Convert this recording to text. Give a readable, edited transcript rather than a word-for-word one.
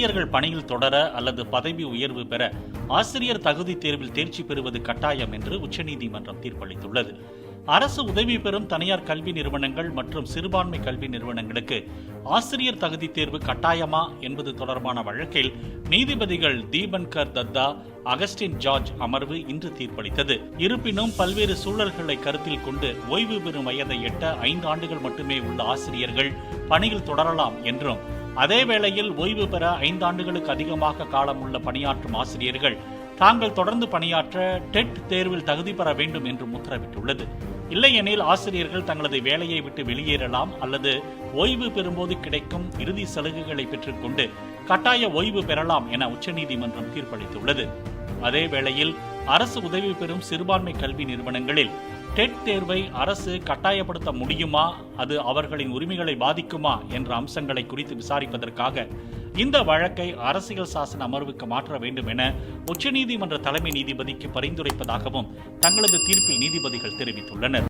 ஆசிரியர்கள் பணியில் தொடர அல்லது பதவி உயர்வு பெற ஆசிரியர் தகுதி தேர்வில் தேர்ச்சி பெறுவது கட்டாயம் என்று உச்சநீதிமன்றம் தீர்ப்பளித்துள்ளது. அரசு உதவி பெறும் தனியார் கல்வி நிறுவனங்கள் மற்றும் சிறுபான்மை கல்வி நிறுவனங்களுக்கு ஆசிரியர் தகுதி தேர்வு கட்டாயமா என்பது தொடர்பான வழக்கில் நீதிபதிகள் தீபன்கர் தத்தா, அகஸ்டின் ஜார்ஜ் அமர்வு இன்று தீர்ப்பளித்தது. இருப்பினும் பல்வேறு சூழல்களை கருத்தில் கொண்டு ஓய்வு பெறும் வயதை எட்ட 5 ஆண்டுகள் மட்டுமே உள்ள ஆசிரியர்கள் பணியில் தொடரலாம் என்றும், அதே வேளையில் ஓய்வு பெற 5 ஆண்டுகளுக்கு அதிகமாக காலம் உள்ள பணியாற்றும் ஆசிரியர்கள் தாங்கள் தொடர்ந்து பணியாற்ற டெட் தேர்வில் தகுதி பெற வேண்டும் என்றும் உத்தரவிட்டுள்ளது. இல்லையெனில் ஆசிரியர்கள் தங்களது வேலையை விட்டு வெளியேறலாம் அல்லது ஓய்வு பெறும்போது கிடைக்கும் இறுதி சலுகைகளை பெற்றுக்கொண்டு கட்டாய ஓய்வு பெறலாம் என உச்சநீதிமன்றம் தீர்ப்பளித்துள்ளது. அதே வேளையில் அரசு உதவி பெறும் சிறுபான்மை கல்வி நிறுவனங்களில் டெட் தேர்வை அரசு கட்டாயப்படுத்த முடியுமா, அது அவர்களின் உரிமைகளை பாதிக்குமா என்ற அம்சங்களை குறித்து விசாரிப்பதற்காக இந்த வழக்கை அரசியல் சாசன அமர்வுக்கு மாற்ற வேண்டும் என உச்சநீதிமன்ற தலைமை நீதிபதிக்கு பரிந்துரைப்பதாகவும் தங்களது தீர்ப்பில் நீதிபதிகள் தெரிவித்துள்ளனர்.